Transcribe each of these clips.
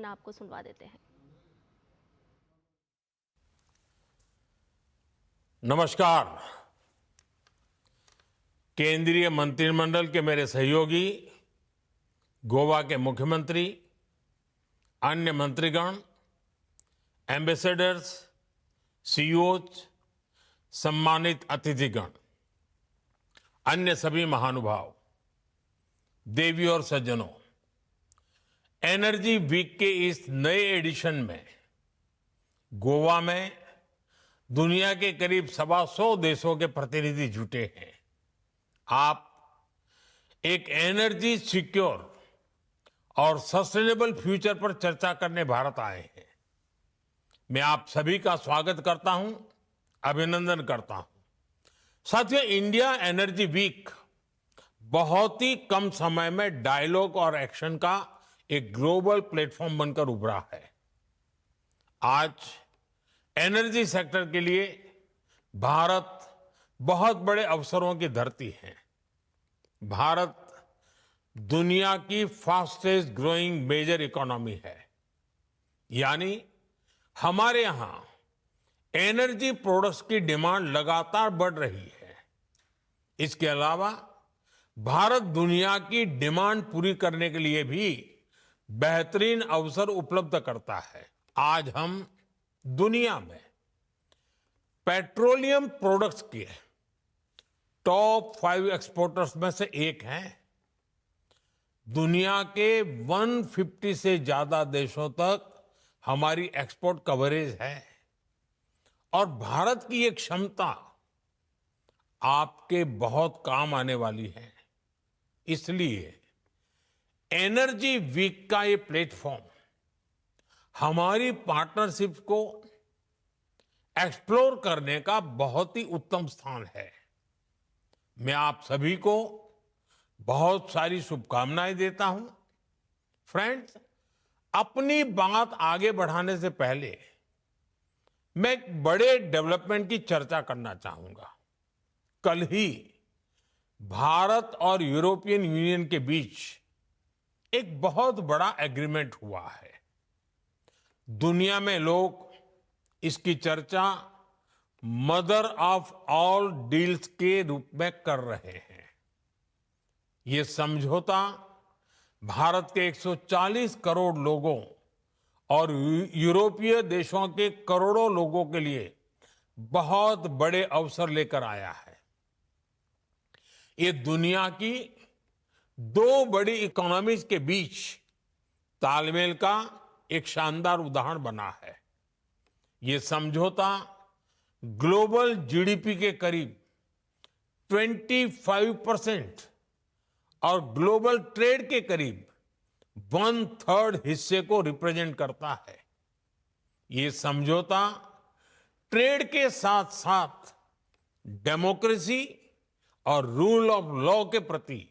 संबोधन आपको सुनवा देते हैं। नमस्कार। केंद्रीय मंत्रिमंडल के मेरे सहयोगी, गोवा के मुख्यमंत्री, अन्य मंत्रीगण, एम्बेसडर्स, सीईओज, सम्मानित अतिथिगण, अन्य सभी महानुभाव, देवी और सज्जनों, एनर्जी वीक के इस नए एडिशन में गोवा में दुनिया के करीब 125 देशों के प्रतिनिधि जुटे हैं। आप एक एनर्जी सिक्योर और सस्टेनेबल फ्यूचर पर चर्चा करने भारत आए हैं। मैं आप सभी का स्वागत करता हूं, अभिनंदन करता हूं। साथियों, इंडिया एनर्जी वीक बहुत ही कम समय में डायलॉग और एक्शन का एक ग्लोबल प्लेटफॉर्म बनकर उभरा है। आज एनर्जी सेक्टर के लिए भारत बहुत बड़े अवसरों की धरती है। भारत दुनिया की फास्टेस्ट ग्रोइंग मेजर इकोनॉमी है, यानी हमारे यहां एनर्जी प्रोडक्ट्स की डिमांड लगातार बढ़ रही है। इसके अलावा भारत दुनिया की डिमांड पूरी करने के लिए भी बेहतरीन अवसर उपलब्ध करता है। आज हम दुनिया में पेट्रोलियम प्रोडक्ट्स के टॉप 5 एक्सपोर्टर्स में से एक हैं। दुनिया के 150 से ज्यादा देशों तक हमारी एक्सपोर्ट कवरेज है और भारत की ये क्षमता आपके बहुत काम आने वाली है। इसलिए एनर्जी वीक का ये प्लेटफॉर्म हमारी पार्टनरशिप को एक्सप्लोर करने का बहुत ही उत्तम स्थान है। मैं आप सभी को बहुत सारी शुभकामनाएं देता हूं। फ्रेंड्स, अपनी बात आगे बढ़ाने से पहले मैं एक बड़े डेवलपमेंट की चर्चा करना चाहूंगा। कल ही भारत और यूरोपियन यूनियन के बीच एक बहुत बड़ा एग्रीमेंट हुआ है। दुनिया में लोग इसकी चर्चा मदर ऑफ ऑल डील्स के रूप में कर रहे हैं। ये समझौता भारत के 140 करोड़ लोगों और यूरोपीय देशों के करोड़ों लोगों के लिए बहुत बड़े अवसर लेकर आया है। ये दुनिया की 2 बड़ी इकोनॉमीज के बीच तालमेल का एक शानदार उदाहरण बना है। ये समझौता ग्लोबल जीडीपी के करीब 25% और ग्लोबल ट्रेड के करीब 1/3 हिस्से को रिप्रेजेंट करता है। ये समझौता ट्रेड के साथ साथ डेमोक्रेसी और रूल ऑफ लॉ के प्रति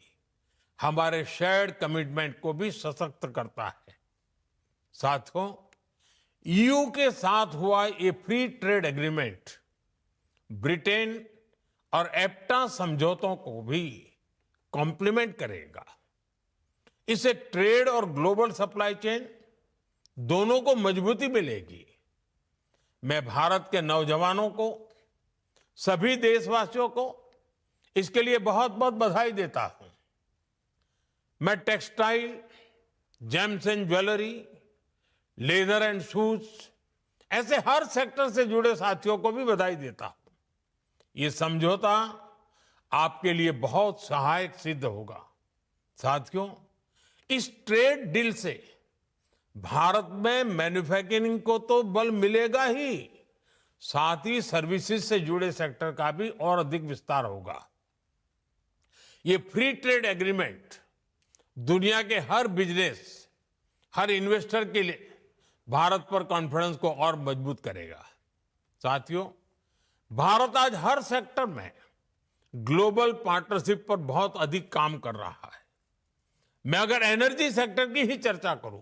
हमारे शेयर्ड कमिटमेंट को भी सशक्त करता है। साथियों, ईयू के साथ हुआ ये फ्री ट्रेड एग्रीमेंट ब्रिटेन और एप्टा समझौतों को भी कॉम्प्लीमेंट करेगा। इससे ट्रेड और ग्लोबल सप्लाई चेन दोनों को मजबूती मिलेगी। मैं भारत के नौजवानों को, सभी देशवासियों को इसके लिए बहुत बहुत बधाई देता हूं। मैं textile, James and jewellery, leather and shoes, ऐसे हर सेक्टर से जुड़े साथियों को भी बधाई देता हूं। ये समझौता आपके लिए बहुत सहायक सिद्ध होगा। साथियों, इस ट्रेड डील से भारत में मैन्युफैक्चरिंग को तो बल मिलेगा ही, साथ ही सर्विसेज से जुड़े सेक्टर का भी और अधिक विस्तार होगा। ये फ्री ट्रेड एग्रीमेंट दुनिया के हर बिजनेस, हर इन्वेस्टर के लिए भारत पर कॉन्फिडेंस को और मजबूत करेगा। साथियों, भारत आज हर सेक्टर में ग्लोबल पार्टनरशिप पर बहुत अधिक काम कर रहा है। मैं अगर एनर्जी सेक्टर की ही चर्चा करूं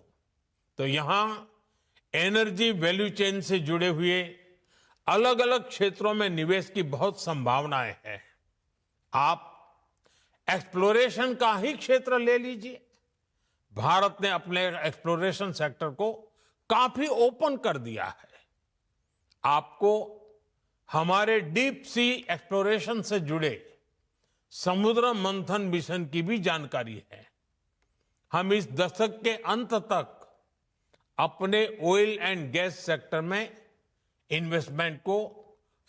तो यहां एनर्जी वैल्यू चेन से जुड़े हुए अलग अलग क्षेत्रों में निवेश की बहुत संभावनाएं हैं। आप एक्सप्लोरेशन का ही क्षेत्र ले लीजिए। भारत ने अपने एक्सप्लोरेशन सेक्टर को काफी ओपन कर दिया है। आपको हमारे डीप सी एक्सप्लोरेशन से जुड़े समुद्र मंथन मिशन की भी जानकारी है। हम इस दशक के अंत तक अपने ऑयल एंड गैस सेक्टर में इन्वेस्टमेंट को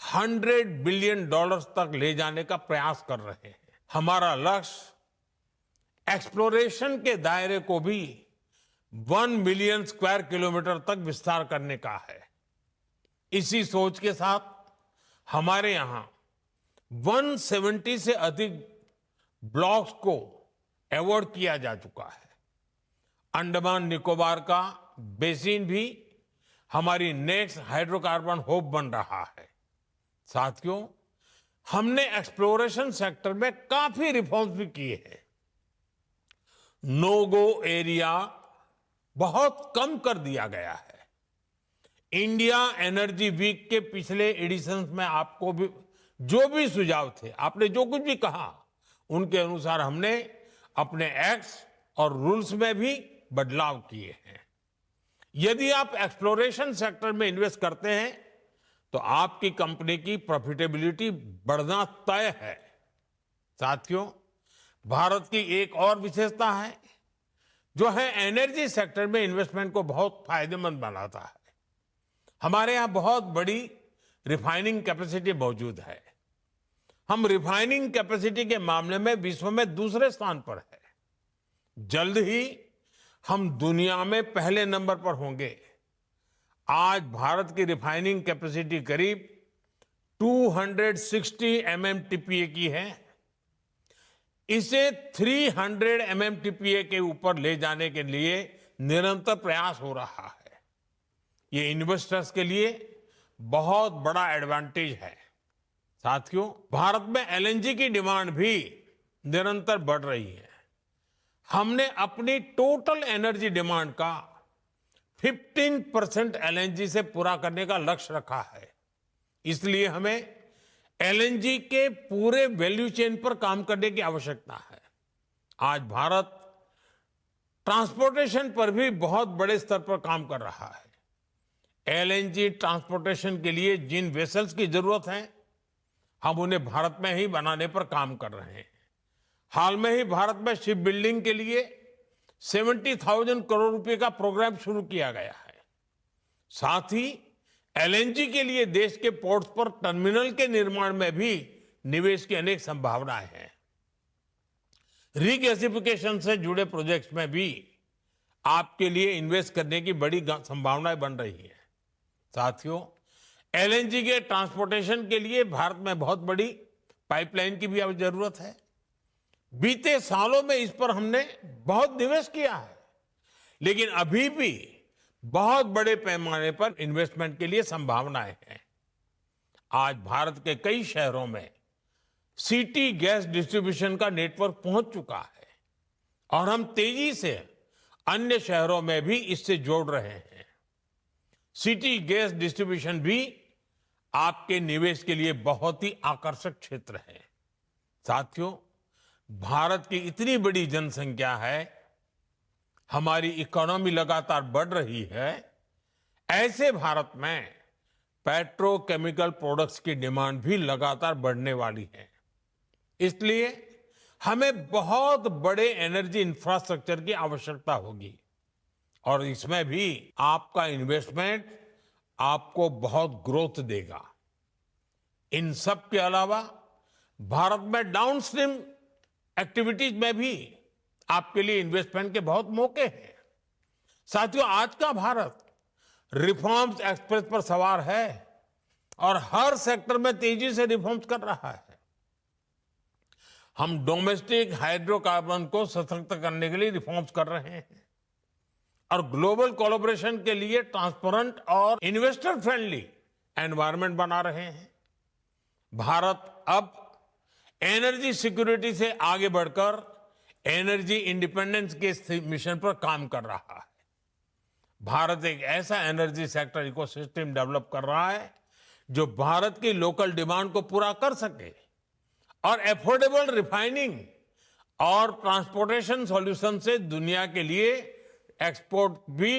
$100 बिलियन तक ले जाने का प्रयास कर रहे हैं। हमारा लक्ष्य एक्सप्लोरेशन के दायरे को भी 1 मिलियन स्क्वायर किलोमीटर तक विस्तार करने का है। इसी सोच के साथ हमारे यहां 170 से अधिक ब्लॉक्स को अवार्ड किया जा चुका है। अंडमान निकोबार का बेसिन भी हमारी नेक्स्ट हाइड्रोकार्बन हब बन रहा है। साथियों, हमने एक्सप्लोरेशन सेक्टर में काफी रिफॉर्म्स भी किए हैं। नो गो एरिया बहुत कम कर दिया गया है। इंडिया एनर्जी वीक के पिछले एडिशंस में आपको भी जो भी सुझाव थे, आपने जो कुछ भी कहा, उनके अनुसार हमने अपने एक्ट्स और रूल्स में भी बदलाव किए हैं। यदि आप एक्सप्लोरेशन सेक्टर में इन्वेस्ट करते हैं तो आपकी कंपनी की प्रॉफिटेबिलिटी बढ़ना तय है। साथियों, भारत की एक और विशेषता है जो है एनर्जी सेक्टर में इन्वेस्टमेंट को बहुत फायदेमंद बनाता है। हमारे यहां बहुत बड़ी रिफाइनिंग कैपेसिटी मौजूद है। हम रिफाइनिंग कैपेसिटी के मामले में विश्व में दूसरे स्थान पर है। जल्द ही हम दुनिया में पहले नंबर पर होंगे। आज भारत की रिफाइनिंग कैपेसिटी करीब 260 MMTPA की है। इसे 300 MMTPA के ऊपर ले जाने के लिए निरंतर प्रयास हो रहा है। ये इन्वेस्टर्स के लिए बहुत बड़ा एडवांटेज है। साथियों, भारत में LNG की डिमांड भी निरंतर बढ़ रही है। हमने अपनी टोटल एनर्जी डिमांड का 15% LNG से पूरा करने का लक्ष्य रखा है। इसलिए हमें LNG के पूरे वैल्यू चेन पर काम करने की आवश्यकता है। आज भारत ट्रांसपोर्टेशन पर भी बहुत बड़े स्तर पर काम कर रहा है। LNG ट्रांसपोर्टेशन के लिए जिन वेसल्स की जरूरत है, हम उन्हें भारत में ही बनाने पर काम कर रहे हैं। हाल में ही भारत में शिप बिल्डिंग के लिए 70,000 करोड़ रुपए का प्रोग्राम शुरू किया गया है। साथ ही LNG के लिए देश के पोर्ट्स पर टर्मिनल के निर्माण में भी निवेश की अनेक संभावनाएं हैं। रीगैसिफिकेशन से जुड़े प्रोजेक्ट्स में भी आपके लिए इन्वेस्ट करने की बड़ी संभावनाएं बन रही है। साथियों, LNG के ट्रांसपोर्टेशन के लिए भारत में बहुत बड़ी पाइपलाइन की भी अब जरूरत है। बीते सालों में इस पर हमने बहुत निवेश किया है, लेकिन अभी भी बहुत बड़े पैमाने पर इन्वेस्टमेंट के लिए संभावनाएं हैं। आज भारत के कई शहरों में सिटी गैस डिस्ट्रीब्यूशन का नेटवर्क पहुंच चुका है और हम तेजी से अन्य शहरों में भी इससे जोड़ रहे हैं। सिटी गैस डिस्ट्रीब्यूशन भी आपके निवेश के लिए बहुत ही आकर्षक क्षेत्र है। साथियों, भारत की इतनी बड़ी जनसंख्या है, हमारी इकोनॉमी लगातार बढ़ रही है। ऐसे भारत में पेट्रोकेमिकल प्रोडक्ट्स की डिमांड भी लगातार बढ़ने वाली है। इसलिए हमें बहुत बड़े एनर्जी इंफ्रास्ट्रक्चर की आवश्यकता होगी और इसमें भी आपका इन्वेस्टमेंट आपको बहुत ग्रोथ देगा। इन सब के अलावा भारत में डाउनस्ट्रीम एक्टिविटीज में भी आपके लिए इन्वेस्टमेंट के बहुत मौके हैं। साथियों, आज का भारत रिफॉर्म्स एक्सप्रेस पर सवार है और हर सेक्टर में तेजी से रिफॉर्म्स कर रहा है। हम डोमेस्टिक हाइड्रोकार्बन को सशक्त करने के लिए रिफॉर्म्स कर रहे हैं और ग्लोबल कोलैबोरेशन के लिए ट्रांसपेरेंट और इन्वेस्टर फ्रेंडली एनवायरनमेंट बना रहे हैं। भारत अब एनर्जी सिक्योरिटी से आगे बढ़कर एनर्जी इंडिपेंडेंस के मिशन पर काम कर रहा है। भारत एक ऐसा एनर्जी सेक्टर इकोसिस्टम डेवलप कर रहा है जो भारत की लोकल डिमांड को पूरा कर सके और एफोर्डेबल रिफाइनिंग और ट्रांसपोर्टेशन सॉल्यूशन से दुनिया के लिए एक्सपोर्ट भी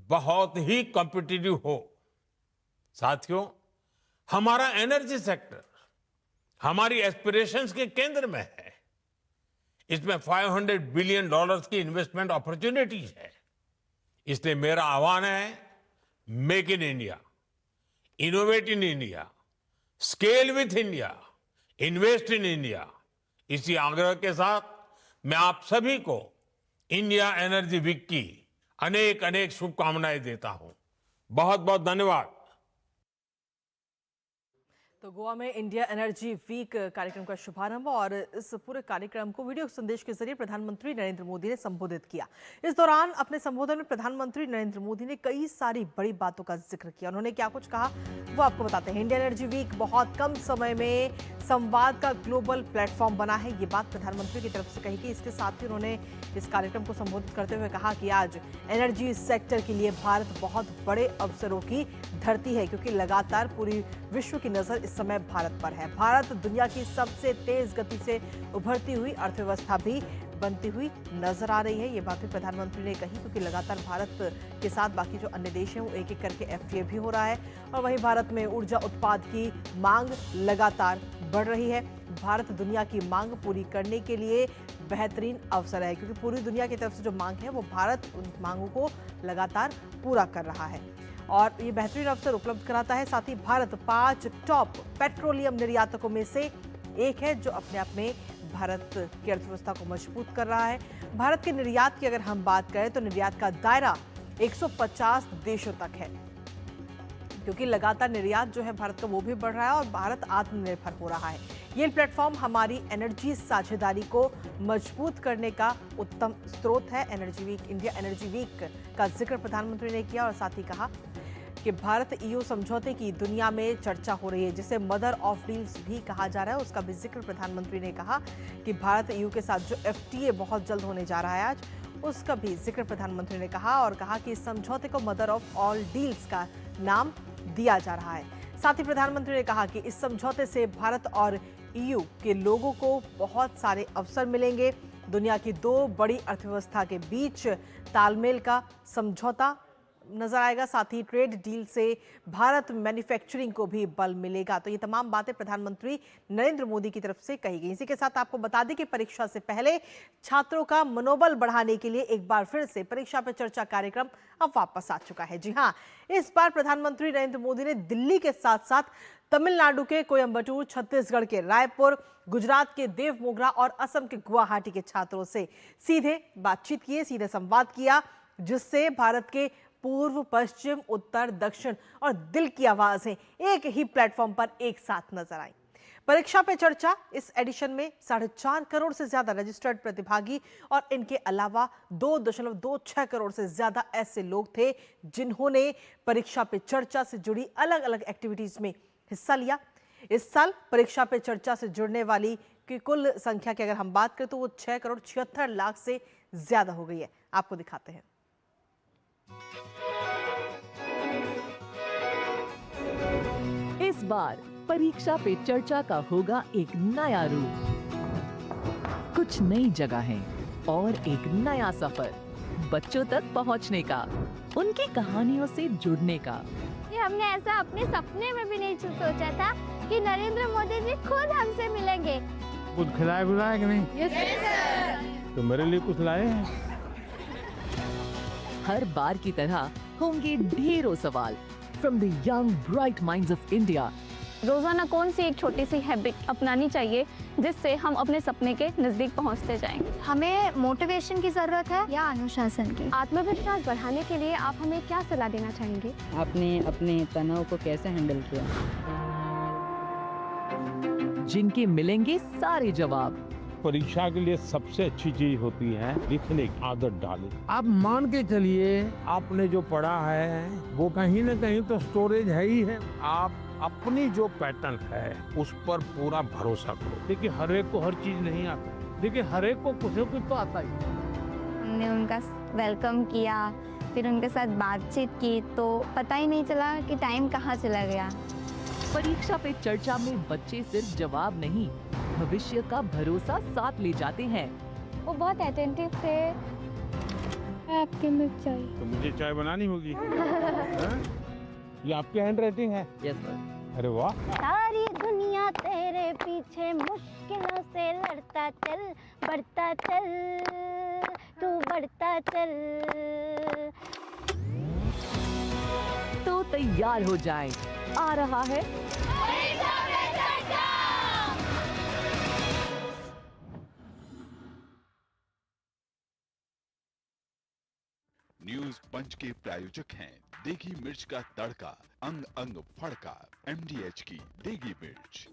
बहुत ही कॉम्पिटिटिव हो। साथियों, हमारा एनर्जी सेक्टर हमारी एस्पिरेशंस के केंद्र में है। इसमें $500 बिलियन की इन्वेस्टमेंट अपॉर्चुनिटीज है। इसलिए मेरा आह्वान है, make in India, innovate in India, scale with India, invest in India. इसी आग्रह के साथ मैं आप सभी को इंडिया एनर्जी वीक की अनेक अनेक शुभकामनाएं देता हूं। बहुत बहुत धन्यवाद। तो गोवा में इंडिया एनर्जी वीक कार्यक्रम का शुभारंभ और इस पूरे कार्यक्रम को वीडियो संदेश के जरिए प्रधानमंत्री नरेंद्र मोदी ने संबोधित किया। इस दौरान अपने संबोधन में प्रधानमंत्री नरेंद्र मोदी ने कई सारी बड़ी बातों का जिक्र किया। उन्होंने क्या कुछ कहा वो आपको बताते हैं। इंडिया एनर्जी वीक बहुत कम समय में संवाद का ग्लोबल प्लेटफॉर्म बना है, ये बात प्रधानमंत्री की तरफ से कही गई। इसके साथ ही उन्होंने इस कार्यक्रम को संबोधित करते हुए कहा कि आज एनर्जी सेक्टर के लिए भारत बहुत बड़े अवसरों की धरती है, क्योंकि लगातार पूरी विश्व की नजर इस समय भारत पर है। भारत दुनिया की सबसे तेज गति से उभरती हुई अर्थव्यवस्था भी बनती हुई नजर आ रही है। ये बात भी प्रधानमंत्री ने कही, क्योंकि लगातार भारत के साथ बाकी जो अन्य देश हैं वो एक एक करके FTA भी हो रहा है और वहीं भारत में ऊर्जा उत्पाद की मांग लगातार बढ़ रही है। भारत दुनिया की मांग पूरी करने के लिए बेहतरीन अवसर है, क्योंकि पूरी दुनिया की तरफ से जो मांग है वो भारत उन मांगों को लगातार पूरा कर रहा है और ये बेहतरीन अवसर उपलब्ध कराता है। साथ ही भारत 5 टॉप पेट्रोलियम निर्यातकों में से एक है, जो अपने आप में भारत की अर्थव्यवस्था को मजबूत कर रहा है। भारत के निर्यात की अगर हम बात करें तो निर्यात का दायरा 150 देशों तक है, क्योंकि लगातार निर्यात जो है भारत का वो भी बढ़ रहा है और भारत आत्मनिर्भर हो रहा है। ये प्लेटफॉर्म हमारी एनर्जी साझेदारी को मजबूत करने का उत्तम स्रोत है। Energy week, India energy week का जिक्र प्रधानमंत्री ने किया और साथ ही कहा कि भारत EU समझौते की दुनिया में चर्चा हो रही है, जिसे मदर ऑफ डील्स भी कहा जा रहा है। उसका भी जिक्र प्रधानमंत्री ने कहा कि भारत EU के साथ जो FTA बहुत जल्द होने जा रहा है आज, उसका भी जिक्र प्रधानमंत्री ने कहा और कहा कि इस समझौते को मदर ऑफ ऑल डील्स का नाम दिया जा रहा है। साथ ही प्रधानमंत्री ने कहा कि इस समझौते से भारत और EU के लोगों को बहुत सारे अवसर मिलेंगे। दुनिया की 2 बड़ी अर्थव्यवस्था के बीच तालमेल का समझौता नजर आएगा। साथ ही ट्रेड डील से भारत मैन्युफैक्चरिंग को भी बल मिलेगा। तो ये तमाम बातें प्रधानमंत्री नरेंद्र मोदी की तरफ से कही गई। इसी के साथ आपको बता दें कि परीक्षा से पहले छात्रों का मनोबल बढ़ाने के लिए एक बार फिर से परीक्षा पे चर्चा कार्यक्रम अब वापस आ चुका है। जी हाँ, इस बार प्रधानमंत्री नरेंद्र मोदी ने दिल्ली के साथ साथ तमिलनाडु के कोयम्बटूर, छत्तीसगढ़ के रायपुर, गुजरात के देवमोगरा और असम के गुवाहाटी के छात्रों से सीधे बातचीत की, सीधे संवाद किया, जिससे भारत के पूर्व, पश्चिम, उत्तर, दक्षिण और दिल की आवाजें एक ही प्लेटफॉर्म पर एक साथ नजर आई। परीक्षा पे चर्चा इस एडिशन में 4.5 करोड़ से ज्यादा रजिस्टर्ड प्रतिभागी और इनके अलावा 2.26 करोड़ से ज्यादा ऐसे लोग थे जिन्होंने परीक्षा पे चर्चा से जुड़ी अलग अलग एक्टिविटीज में हिस्सा लिया। इस साल परीक्षा पे चर्चा से जुड़ने वाली की कुल संख्या की अगर हम बात करें तो वो 6 करोड़ 76 लाख से ज्यादा हो गई है। आपको दिखाते हैं। इस बार परीक्षा पे चर्चा का होगा एक नया रूप, कुछ नई जगहें और एक नया सफर, बच्चों तक पहुंचने का, उनकी कहानियों से जुड़ने का। ये हमने ऐसा अपने सपने में भी नहीं सोचा था कि नरेंद्र मोदी जी खुद हमसे मिलेंगे। कुछ खिलाया कि नहीं? Yes sir. तो मेरे लिए कुछ लाए हैं? हर बार की तरह होंगे ढेरों सवाल from the young bright minds of India. रोजाना कौन सी एक छोटी सी हैबिट अपनानी चाहिए जिससे हम अपने सपने के नजदीक पहुंचते जाएं? हमें मोटिवेशन की जरूरत है या अनुशासन की? आत्मविश्वास बढ़ाने के लिए आप हमें क्या सलाह देना चाहेंगे? आपने अपने तनाव को कैसे हैंडल किया? जिनके मिलेंगे सारे जवाब। परीक्षा के लिए सबसे अच्छी चीज होती है लिखने की आदत डालें। आप मान के चलिए आपने जो पढ़ा है वो कहीं ना कहीं तो स्टोरेज है ही है। आप अपनी जो पैटर्न है उस पर पूरा भरोसा करो। देखिए हर एक को हर चीज नहीं आता, देखिए हर एक को कुछ न कुछ तो आता ही। हमने उनका वेलकम किया, फिर उनके साथ बातचीत की तो पता ही नहीं चला कि टाइम कहाँ चला गया। परीक्षा पे चर्चा में बच्चे सिर्फ जवाब नहीं, भविष्य का भरोसा साथ ले जाते हैं। वो बहुत अटेंटिव थे। आपके लिए चाय। तो मुझे चाय बनानी होगी। हाँ? ये आपकी हैंड राइटिंग है? Yes sir. अरे वाह। सारी दुनिया तेरे पीछे मुश्किलों से लड़ता चल, बढ़ता चल, तू बढ़ता चल। तो तैयार हो जाएं, आ रहा है न्यूज पंच के प्रायोजक हैं देगी मिर्च का तड़का, अंग अंग फड़का, MDH की देगी मिर्च।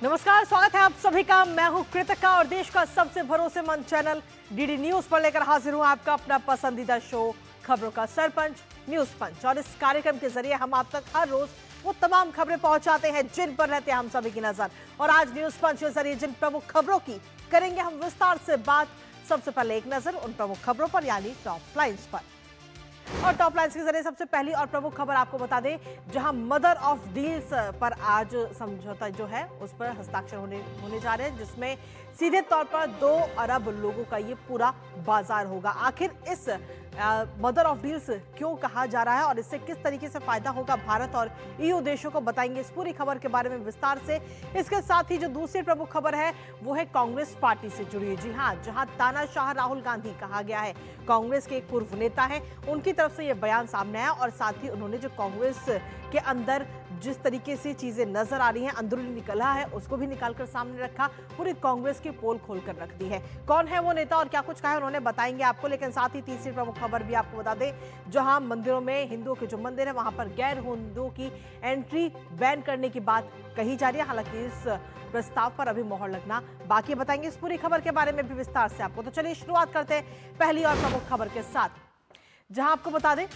नमस्कार, स्वागत है आप सभी का। मैं हूं कृतिका और देश का सबसे भरोसेमंद चैनल डीडी न्यूज पर लेकर हाजिर हूं आपका अपना पसंदीदा शो खबरों का सरपंच न्यूज पंच। और इस कार्यक्रम के जरिए हम आप तक हर रोज वो तमाम खबरें पहुंचाते हैं जिन पर रहते हैं हम सभी की नजर। और आज न्यूज पंच के जरिए जिन प्रमुख खबरों की करेंगे हम विस्तार से बात। सबसे पहले एक नजर उन प्रमुख खबरों पर यानी टॉप लाइन्स पर। और टॉप लाइन्स के जरिए सबसे पहली और प्रमुख खबर आपको बता दें, जहां मदर ऑफ डील्स पर आज समझौता जो है उस पर हस्ताक्षर होने जा रहे हैं, जिसमें सीधे तौर पर 2 अरब लोगों का ये पूरा बाजार होगा। आखिर इस मदर ऑफ डील्स क्यों कहा जा रहा है और इससे किस तरीके से फायदा होगा भारत और EU देशों को, बताएंगे इस पूरी खबर के बारे में विस्तार से। इसके साथ ही जो दूसरी प्रमुख खबर है वो है कांग्रेस पार्टी से जुड़ी। जी हां, जहां तानाशाह राहुल गांधी कहा गया है, कांग्रेस के एक पूर्व नेता है, उनकी तरफ से यह बयान सामने आया। और साथ ही उन्होंने जो कांग्रेस के अंदर जिस तरीके से चीजें नजर आ रही हैं, अंदरूनी कलह है, उसको भी निकालकर सामने रखा, पूरी कांग्रेस की पोल खोलकर रख दी है। कौन है वो नेता और क्या कुछ कहा है उन्होंने, बताएंगे आपको। लेकिन साथ ही तीसरी प्रमुख खबर भी आपको बता दें, जहां मंदिरों में हिंदुओं के जो मंदिर है वहां पर गैर हिंदुओं की एंट्री बैन करने की बात कही जा रही है। हालांकि इस प्रस्ताव पर अभी मोहर लगना बाकी, बताएंगे इस पूरी खबर के बारे में भी विस्तार से आपको। तो चलिए शुरुआत करते हैं पहली और प्रमुख खबर के साथ, जहां आपको बता दें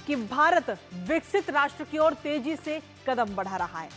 कि भारत विकसित राष्ट्र की ओर तेजी से कदम बढ़ा रहा है।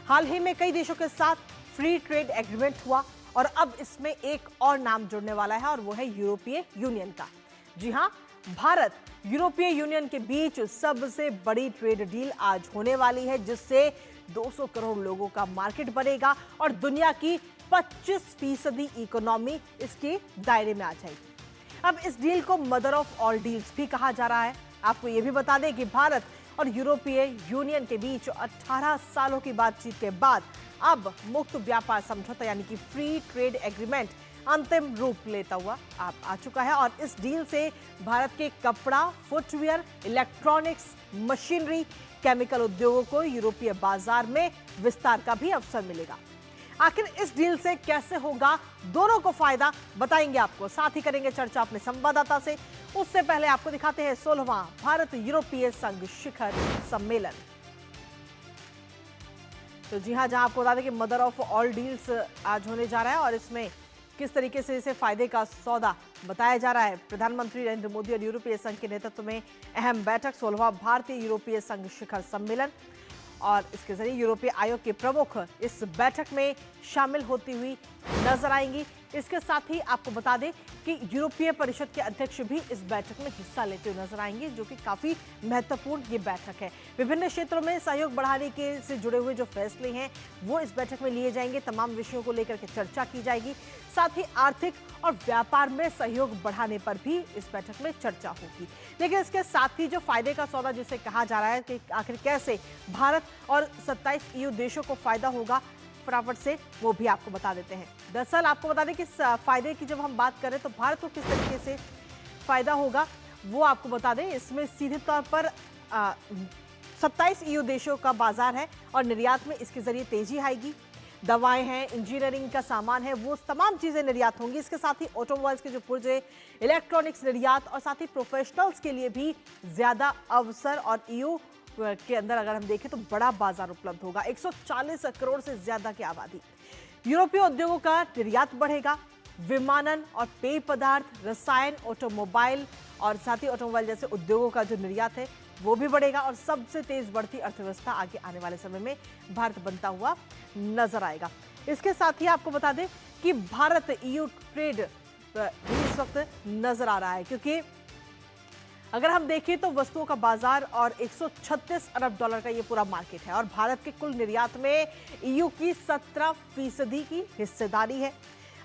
हाल ही में कई देशों के साथ फ्री ट्रेड एग्रीमेंट हुआ और अब इसमें एक और नाम जुड़ने वाला है और वो है यूरोपीय यूनियन का। जी हां, भारत यूरोपीय यूनियन के बीच सबसे बड़ी ट्रेड डील आज होने वाली है, जिससे 200 करोड़ लोगों का मार्केट बनेगा और दुनिया की 25% इकोनॉमी इसके दायरे में आ जाएगी। अब इस डील को मदर ऑफ ऑल डील्स भी कहा जा रहा है। आपको यह भी बता दें कि भारत और यूरोपीय यूनियन के बीच 18 सालों की बातचीत के बाद अब मुक्त व्यापार समझौता यानी कि फ्री ट्रेड एग्रीमेंट अंतिम रूप लेता हुआ आ चुका है। और इस डील से भारत के कपड़ा, फुटवियर, इलेक्ट्रॉनिक्स, मशीनरी, केमिकल उद्योगों को यूरोपीय बाजार में विस्तार का भी अवसर मिलेगा। आखिर इस डील से कैसे होगा दोनों को फायदा, बताएंगे आपको। साथ ही करेंगे चर्चा अपने संवाददाता से। उससे पहले आपको दिखाते हैं 16वां भारत यूरोपीय संघ शिखर सम्मेलन। तो जी हां, जहां आपको बता दें कि मदर ऑफ ऑल डील्स आज होने जा रहा है और इसमें किस तरीके से इसे फायदे का सौदा बताया जा रहा है। प्रधानमंत्री नरेंद्र मोदी और यूरोपीय संघ के नेतृत्व में अहम बैठक, 16वां भारतीय यूरोपीय संघ शिखर सम्मेलन। और इसके जरिए यूरोपीय आयोग के प्रमुख इस बैठक में शामिल होती हुई नजर आएंगी। इसके साथ ही आपको बता दें कि यूरोपीय परिषद के अध्यक्ष भी इस बैठक में हिस्सा लेते हुए नजर आएंगे, जो कि काफी महत्वपूर्ण ये बैठक है। विभिन्न क्षेत्रों में सहयोग बढ़ाने के से जुड़े हुए जो फैसले हैं वो इस बैठक में लिए जाएंगे। तमाम विषयों को लेकर के चर्चा की जाएगी। साथ ही आर्थिक और व्यापार में सहयोग बढ़ाने पर भी इस बैठक में चर्चा होगी। लेकिन इसके साथ ही जो फायदे का सौदा जिसे कहा जा रहा है कि आखिर कैसे भारत और 27 EU देशों को फायदा होगा, फटाफट से वो भी आपको बता देते हैं। दरअसल आपको बता दें कि फायदे की जब हम बात करें तो भारत को किस तरीके से फायदा होगा वो आपको बता दें। इसमें सीधे तौर पर 27 EU देशों का बाजार है और निर्यात में इसके जरिए तेजी आएगी। दवाएं हैं, इंजीनियरिंग का सामान है, वो तमाम चीजें निर्यात होंगी। इसके साथ ही ऑटोमोबाइल्स के जो पुर्जे, इलेक्ट्रॉनिक्स निर्यात और साथ ही प्रोफेशनल्स के लिए भी ज्यादा अवसर और EU के अंदर अगर हम देखें तो बड़ा बाजार उपलब्ध होगा। 140 करोड़ से ज्यादा की आबादी। यूरोपीय उद्योगों का निर्यात बढ़ेगा, विमानन और पेय पदार्थ, रसायन, ऑटोमोबाइल और साथ ही ऑटोमोबाइल जैसे उद्योगों का जो निर्यात है वो भी बढ़ेगा और सबसे तेज बढ़ती अर्थव्यवस्था आगे आने वाले समय में भारत बनता हुआ नजर आएगा। इसके साथ ही आपको बता दें कि भारत EU ट्रेड भी इस वक्त नजर आ रहा है, क्योंकि अगर हम देखें तो वस्तुओं का बाजार और 136 अरब डॉलर का ये पूरा मार्केट है और भारत के कुल निर्यात में EU की 17% की हिस्सेदारी है।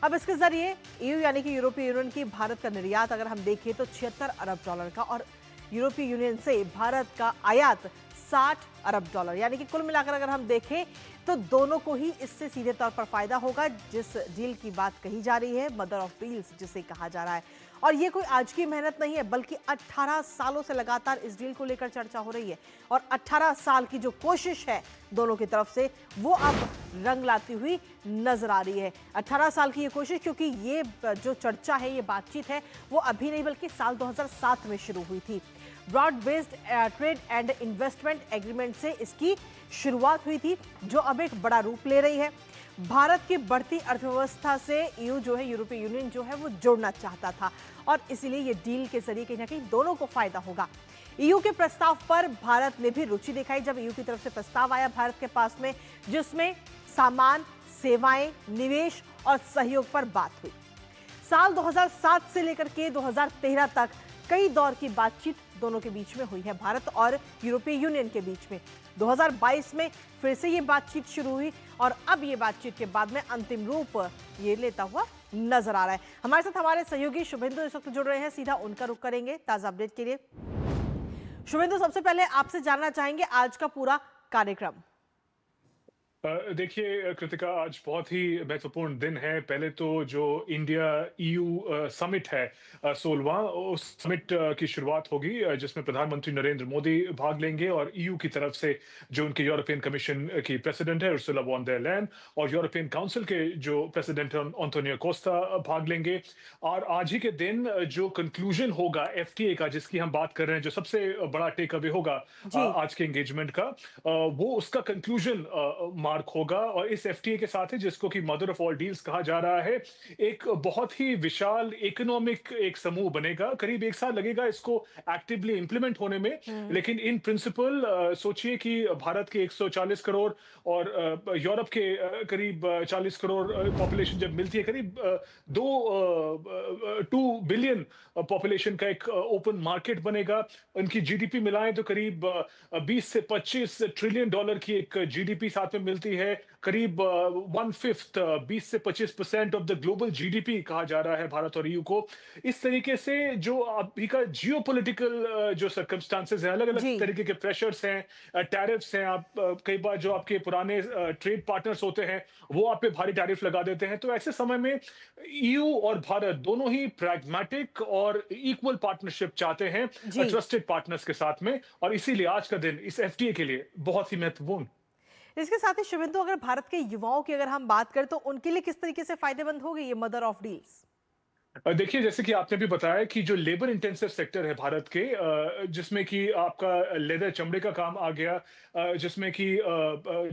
अब इसके जरिए EU यानी कि यूरोपीय यूनियन की भारत का निर्यात अगर हम देखें तो 76 अरब डॉलर का और यूरोपीय यूनियन से भारत का आयात 60 अरब डॉलर, यानी कि कुल मिलाकर अगर हम देखें तो दोनों को ही इससे सीधे तौर पर फायदा होगा। जिस डील की बात कही जा रही है, मदर ऑफ डील्स जिसे कहा जा रहा है, और ये कोई आज की मेहनत नहीं है बल्कि 18 सालों से लगातार इस डील को लेकर चर्चा हो रही है और 18 साल की जो कोशिश है दोनों की तरफ से वो अब रंग लाती हुई नजर आ रही है। 18 साल की ये कोशिश, क्योंकि ये जो चर्चा है, ये बातचीत है, वो अभी नहीं बल्कि साल 2007 में शुरू हुई थी। Broad based trade and investment agreement से इसकी शुरुआत हुई थी, जो अब एक बड़ा रूप ले रही है। भारत की बढ़ती अर्थव्यवस्था से EU जो है, यूरोपीय यूनियन जो है, वो जोड़ना चाहता था और इसीलिए ये डील के जरिए कहीं ना कहीं दोनों को फायदा होगा। EU के प्रस्ताव पर भारत ने भी रुचि दिखाई जब EU की तरफ से प्रस्ताव आया भारत के पास में, जिसमें सामान, सेवाएं, निवेश और सहयोग पर बात हुई। साल 2007 से लेकर के 2013 तक कई दौर की बातचीत दोनों के बीच में हुई है, भारत और यूरोपीय यूनियन के बीच में। 2022 में फिर से ये बातचीत शुरू हुई और अब ये बातचीत के बाद में अंतिम रूप ये लेता हुआ नजर आ रहा है। हमारे साथ हमारे सहयोगी शुभेंदु इस वक्त जुड़ रहे हैं, सीधा उनका रुख करेंगे ताजा अपडेट के लिए। शुभेंदु, सबसे पहले आपसे जानना चाहेंगे आज का पूरा कार्यक्रम। देखिए कृतिका, आज बहुत ही महत्वपूर्ण दिन है। पहले तो जो इंडिया EU समिट है 16वां, उस समिट की शुरुआत होगी जिसमें प्रधानमंत्री नरेंद्र मोदी भाग लेंगे और EU की तरफ से जो उनके यूरोपियन कमीशन की प्रेसिडेंट है उर्सुला वॉन डेर लेyen और यूरोपियन काउंसिल के जो प्रेसिडेंट है एंटोनियो कोस्टा भाग लेंगे। और आज ही के दिन जो कंक्लूजन होगा FTA का, जिसकी हम बात कर रहे हैं, जो सबसे बड़ा टेक अवे होगा आज के एंगेजमेंट का, वो उसका कंक्लूजन मार्क होगा। और इस FTA के साथ है, जिसको कि मदर ऑफ ऑल डील्स कहा जा रहा है, एक बहुत ही विशाल इकोनॉमिक एक समूह बनेगा। करीब एक साल लगेगा इसको एक्टिवली इंप्लीमेंट होने में, लेकिन इन प्रिंसिपल सोचिए कि भारत के 140 करोड़ और यूरोप के करीब 40 करोड़ पॉपुलेशन जब मिलती है, करीब 2 बिलियन पॉपुलेशन का एक ओपन मार्केट बनेगा। उनकी GDP मिलाएं तो करीब 20 से 25 ट्रिलियन डॉलर की एक GDP साथ में मिलती है। करीब 1/5 20 से 25% ऑफ द ग्लोबल GDP कहा जा रहा है भारत और EU को। इस तरीके से जो अभी का जियोपॉलिटिकल जो सर्कमस्टांसेस हैं, अलग अलग तरीके के प्रेशर्स हैं, टैरिफ्स हैं, आप कई बार जो आपके पुराने ट्रेड पार्टनर्स होते हैं वो आप पे भारी टैरिफ लगा देते हैं। तो ऐसे समय में EU और भारत दोनों ही प्रैग्मेटिक और इक्वल पार्टनरशिप चाहते हैं ट्रस्टेड पार्टनर्स के साथ में, और इसीलिए आज का दिन इस FTA के लिए बहुत ही महत्वपूर्ण। इसके साथ ही शुभेंदु, अगर भारत के युवाओं की अगर हम बात करें तो उनके लिए किस तरीके से फायदेमंद होगी ये मदर ऑफ डील्स? देखिए, जैसे कि आपने भी बताया कि जो लेबर इंटेंसिव सेक्टर है भारत के, जिसमें कि आपका लेदर, चमड़े का काम आ गया, जिसमें कि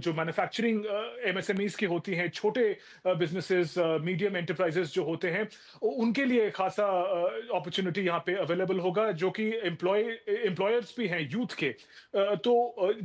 जो मैन्युफैक्चरिंग MSMEs की होती हैं, छोटे बिजनेसेस, मीडियम एंटरप्राइजेस जो होते हैं, उनके लिए खासा अपॉर्चुनिटी यहाँ पे अवेलेबल होगा, जो कि एम्प्लॉयर्स भी हैं यूथ के। तो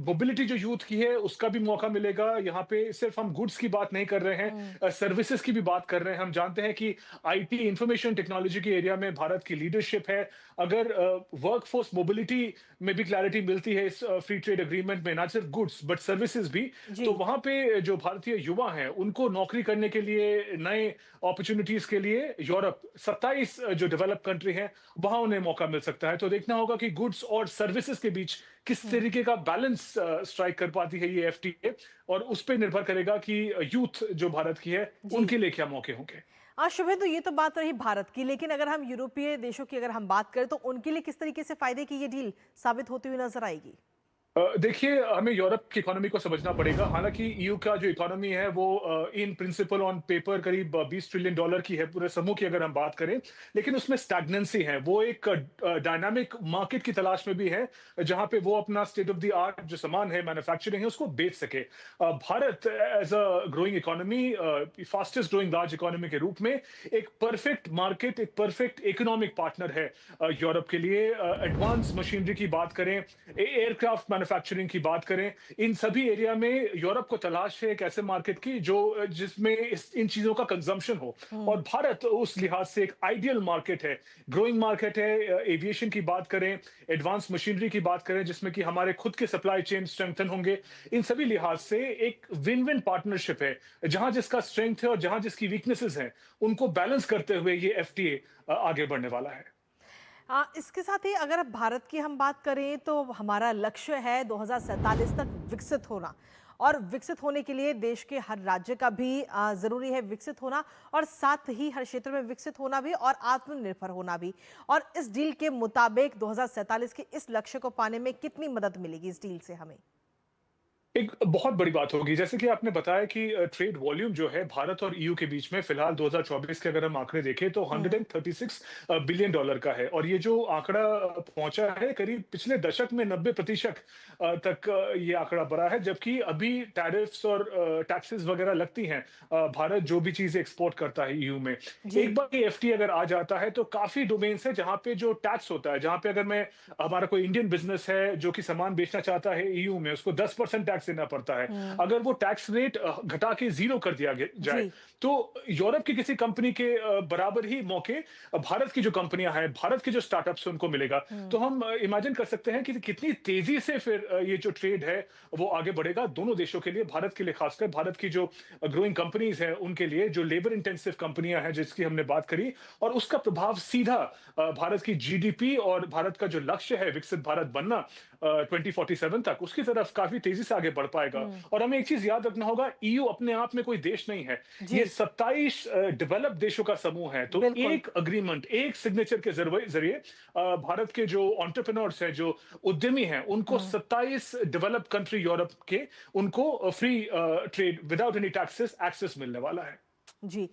मोबिलिटी जो यूथ की है उसका भी मौका मिलेगा। यहाँ पे सिर्फ हम गुड्स की बात नहीं कर रहे हैं, सर्विसेज की भी बात कर रहे हैं। हम जानते हैं कि IT, इंफॉर्मेशन टेक्नोलॉजी के एरिया में भारत की लीडरशिप है। अगर वर्कफोर्स मोबिलिटी में भी क्लैरिटी मिलती है इस फ्री ट्रेड एग्रीमेंट में, ना सिर्फ गुड्स बट सर्विसेज भी, तो वहां पे जो भारतीय युवा हैं उनको नौकरी करने के लिए, नए अपॉर्चुनिटीज के लिए यूरोप 27 जो डेवलप कंट्री है वहां उन्हें मौका मिल सकता है। तो देखना होगा कि गुड्स और सर्विसेज के बीच किस तरीके का बैलेंस स्ट्राइक कर पाती है ये FTA, और उस पर निर्भर करेगा कि यूथ जो भारत की है उनके लिए क्या मौके होंगे। शुभेंदु, ये तो बात रही भारत की, लेकिन अगर हम यूरोपीय देशों की अगर हम बात करें तो उनके लिए किस तरीके से फायदे की ये डील साबित होती हुई नजर आएगी? देखिए, हमें यूरोप की इकोनॉमी को समझना पड़ेगा। हालांकि ईयू का जो इकोनॉमी है वो इन प्रिंसिपल ऑन पेपर करीब $20 ट्रिलियन की है पूरे समूह की, अगर हम बात करें, लेकिन उसमें स्टैग्नेंसी है। वो एक डायनामिक मार्केट की तलाश में भी है जहां पे वो अपना स्टेट ऑफ द आर्ट जो सामान है, मैन्युफैक्चरिंग है, उसको बेच सके। Bharat as a growing economy, fastest growing large economy के रूप में एक परफेक्ट मार्केट, एक परफेक्ट इकोनॉमिक पार्टनर है यूरोप के लिए। एडवांस मशीनरी की बात करें, एयरक्राफ्ट मैन्युफैक्चरिंग की बात करें, इन सभी एरिया में यूरोप को तलाश है एक ऐसे मार्केट की जो जिसमें इन चीजों का कंजम्पशन हो। और भारत उस लिहाज से एक आइडियल मार्केट है, ग्रोइंग मार्केट है। एविएशन की बात करें, एडवांस मशीनरी की बात करें, जिसमें कि हमारे खुद के सप्लाई चेन स्ट्रेंथन होंगे, इन सभी लिहाज से एक विन विन पार्टनरशिप है। जहां जिसका स्ट्रेंथ है और जहां जिसकी वीकनेसेस हैं, उनको बैलेंस करते हुए ये एफटीए आगे बढ़ने वाला है। इसके साथ ही अगर अब भारत की हम बात करें तो हमारा लक्ष्य है 2047 तक विकसित होना, और विकसित होने के लिए देश के हर राज्य का भी जरूरी है विकसित होना, और साथ ही हर क्षेत्र में विकसित होना भी और आत्मनिर्भर होना भी। और इस डील के मुताबिक 2047 के इस लक्ष्य को पाने में कितनी मदद मिलेगी इस डील से हमें? एक बहुत बड़ी बात होगी। जैसे कि आपने बताया कि ट्रेड वॉल्यूम जो है भारत और ईयू के बीच में फिलहाल 2024 के अगर हम आंकड़े देखें तो $136 बिलियन का है, और ये जो आंकड़ा पहुंचा है करीब पिछले दशक में 90% तक ये आंकड़ा बढ़ा है। जबकि अभी टैरिफ्स और टैक्सेस वगैरह लगती हैं भारत जो भी चीजें एक्सपोर्ट करता है ईयू में। एक बार ये एफटीए अगर आ जाता है तो काफी डोमेन्स है जहां पे जो टैक्स होता है, जहां पे अगर मैं हमारा कोई इंडियन बिजनेस है जो कि सामान बेचना चाहता है ईयू में, उसको 10% टैक्स देना पड़ता है। अगर वो टैक्स रेट घटा के 0 कर दिया जाए तो यूरोप की किसी कंपनी के बराबर ही मौके भारत की जो कंपनियां हैं, भारत के जो स्टार्टअप्स हैं, उनको मिलेगा। तो हम इमेजिन कर सकते हैं कि कितनी तेजी से फिर ये जो ट्रेड है वो आगे बढ़ेगा दोनों देशों के लिए, भारत के लिए खासकर, भारत की जो ग्रोइंग कंपनीज हैं उनके लिए, जो लेबर इंटेंसिव कंपनियां हैं जिसकी हमने बात करी, और उसका प्रभाव सीधा भारत की जीडीपी और भारत का जो लक्ष्य है विकसित भारत बनना 2047 तक, उसकी तरफ काफी तेजी से आगे बढ़ पाएगा। और हमें एक चीज याद रखना होगा, ईयू अपने आप में कोई देश नहीं है, ये 27 डेवलप देशों का समूह है। तो एक अग्रीमेंट, एक सिग्नेचर के जरिए भारत के जो एंटरप्रेन्योर्स हैं, जो उद्यमी हैं, उनको 27 डेवलप कंट्री यूरोप के उनको free trade without any taxes access मिलने वाला है। जी,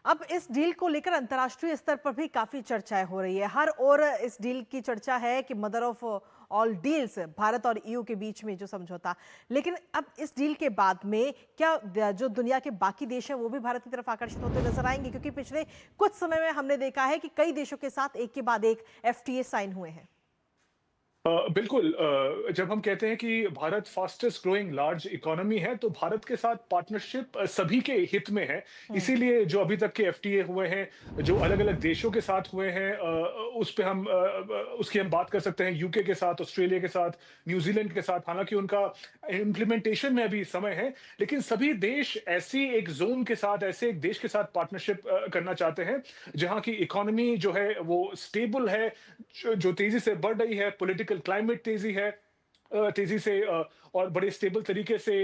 अब इस डील को लेकर अंतर्राष्ट्रीय स्तर पर भी काफी चर्चाएं हो रही है। हर ओर इस डील की चर्चा है कि mother of all deals, Bharat और ईयू के बीच में जो समझौता। लेकिन अब इस डील के बाद में क्या जो दुनिया के बाकी देश हैं वो भी भारत की तरफ आकर्षित होते नजर आएंगे? क्योंकि पिछले कुछ समय में हमने देखा है कि कई देशों के साथ एक के बाद एक एफटीए साइन हुए हैं। बिल्कुल, जब हम कहते हैं कि Bharat fastest growing large economy है तो भारत के साथ पार्टनरशिप सभी के हित में है। इसीलिए जो अभी तक के एफटीए हुए हैं, जो अलग अलग देशों के साथ हुए हैं, उस पे हम उसकी हम बात कर सकते हैं, यूके के साथ, ऑस्ट्रेलिया के साथ, न्यूजीलैंड के साथ। हालांकि उनका इम्प्लीमेंटेशन में अभी समय है, लेकिन सभी देश ऐसी एक जोन के साथ, ऐसे एक देश के साथ पार्टनरशिप करना चाहते हैं जहां की इकोनॉमी जो है वो स्टेबल है, जो तेजी से बढ़ रही है, पॉलिटिकल क्लाइमेट तेजी है, तेजी से और बड़े स्टेबल तरीके से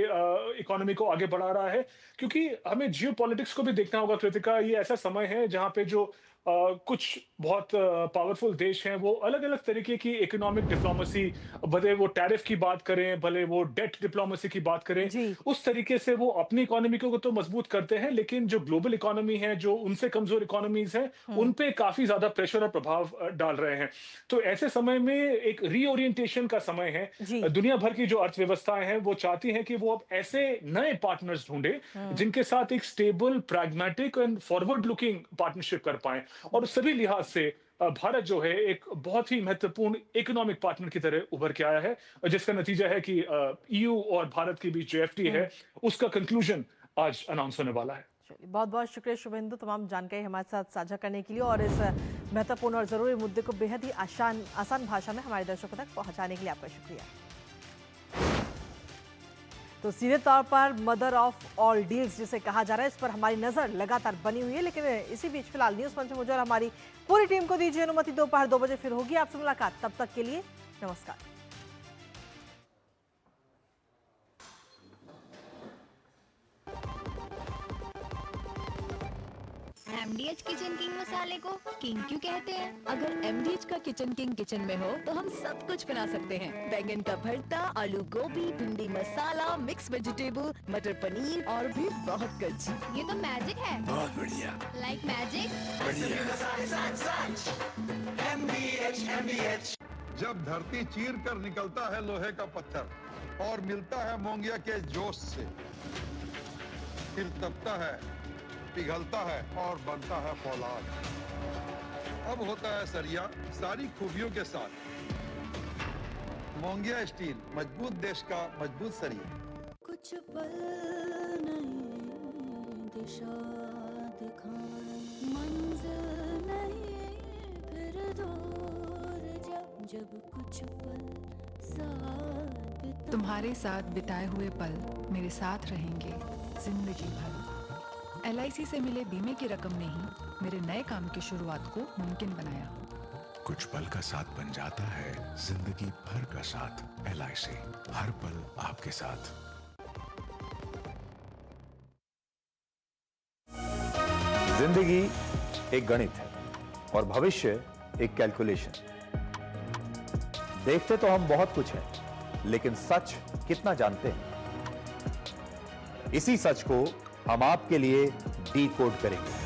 इकोनॉमी को आगे बढ़ा रहा है। क्योंकि हमें जियोपॉलिटिक्स को भी देखना होगा कृतिका, ये ऐसा समय है जहां पे जो कुछ बहुत पावरफुल देश हैं वो अलग अलग तरीके की इकोनॉमिक डिप्लोमेसी, भले वो टैरिफ की बात करें, भले वो डेट डिप्लोमेसी की बात करें, उस तरीके से वो अपनी इकोनॉमी को तो मजबूत करते हैं, लेकिन जो ग्लोबल इकोनॉमी है, जो उनसे कमजोर इकोनॉमीज हैं, उन पे काफी ज्यादा प्रेशर और प्रभाव डाल रहे हैं। तो ऐसे समय में एक रीओरिएंटेशन का समय है। दुनिया भर की जो अर्थव्यवस्थाएं हैं वो चाहती हैं कि वो अब ऐसे नए पार्टनर्स ढूंढे जिनके साथ एक stable, pragmatic and forward looking partnership कर पाए। और सभी लिहाज से भारत जो है एक बहुत ही महत्वपूर्ण इकोनॉमिक पार्टनर की तरह उभर के आया है, जिसका नतीजा है कि ईयू और भारत के बीच जो एफटीए है उसका कंक्लूजन आज अनाउंस होने वाला है। बहुत बहुत शुक्रिया शुभेंदु, तमाम जानकारी हमारे साथ साझा करने के लिए और इस महत्वपूर्ण और जरूरी मुद्दे को बेहद ही आसान भाषा में हमारे दर्शकों तक पहुंचाने के लिए आपका शुक्रिया। तो सीधे तौर पर मदर ऑफ ऑल डील्स जिसे कहा जा रहा है, इस पर हमारी नजर लगातार बनी हुई है। लेकिन इसी बीच फिलहाल न्यूज पंच में मुझे और हमारी पूरी टीम को दीजिए अनुमति, दोपहर 2 बजे फिर होगी आपसे मुलाकात। तब तक के लिए नमस्कार। MDH किचन किंग मसाले को किंग क्यों कहते हैं? अगर MDH का किचन किंग किचन में हो तो हम सब कुछ बना सकते हैं। बैंगन का भरता, आलू गोभी, भिंडी मसाला, मिक्स वेजिटेबल, मटर पनीर और भी बहुत कुछ। ये तो मैजिक है। बहुत बढ़िया। Like magic. MDH। जब धरती चीर कर निकलता है लोहे का पत्थर और मिलता है मोंगिया के जोश से, फिर तपता है, पिघलता है और बनता है फौलाद। अब होता है सरिया सारी खूबियों के साथ। मोंगिया स्टील, मजबूत देश का मजबूत सरिया। कुछ पल नहीं दिशा दिखाए, मंजिल नहीं फिर दूर जब कुछ पल साथ तुम्हारे साथ बिताए हुए पल मेरे साथ रहेंगे जिंदगी भर। LIC से मिले बीमे की रकम ने ही मेरे नए काम की शुरुआत को मुमकिन बनाया। कुछ पल का साथ बन जाता है जिंदगी भर का साथ। LIC, हर पल आपके साथ। जिंदगी एक गणित है और भविष्य एक कैलकुलेशन। देखते तो हम बहुत कुछ हैं, लेकिन सच कितना जानते हैं? इसी सच को हम आपके लिए डिकोड करेंगे।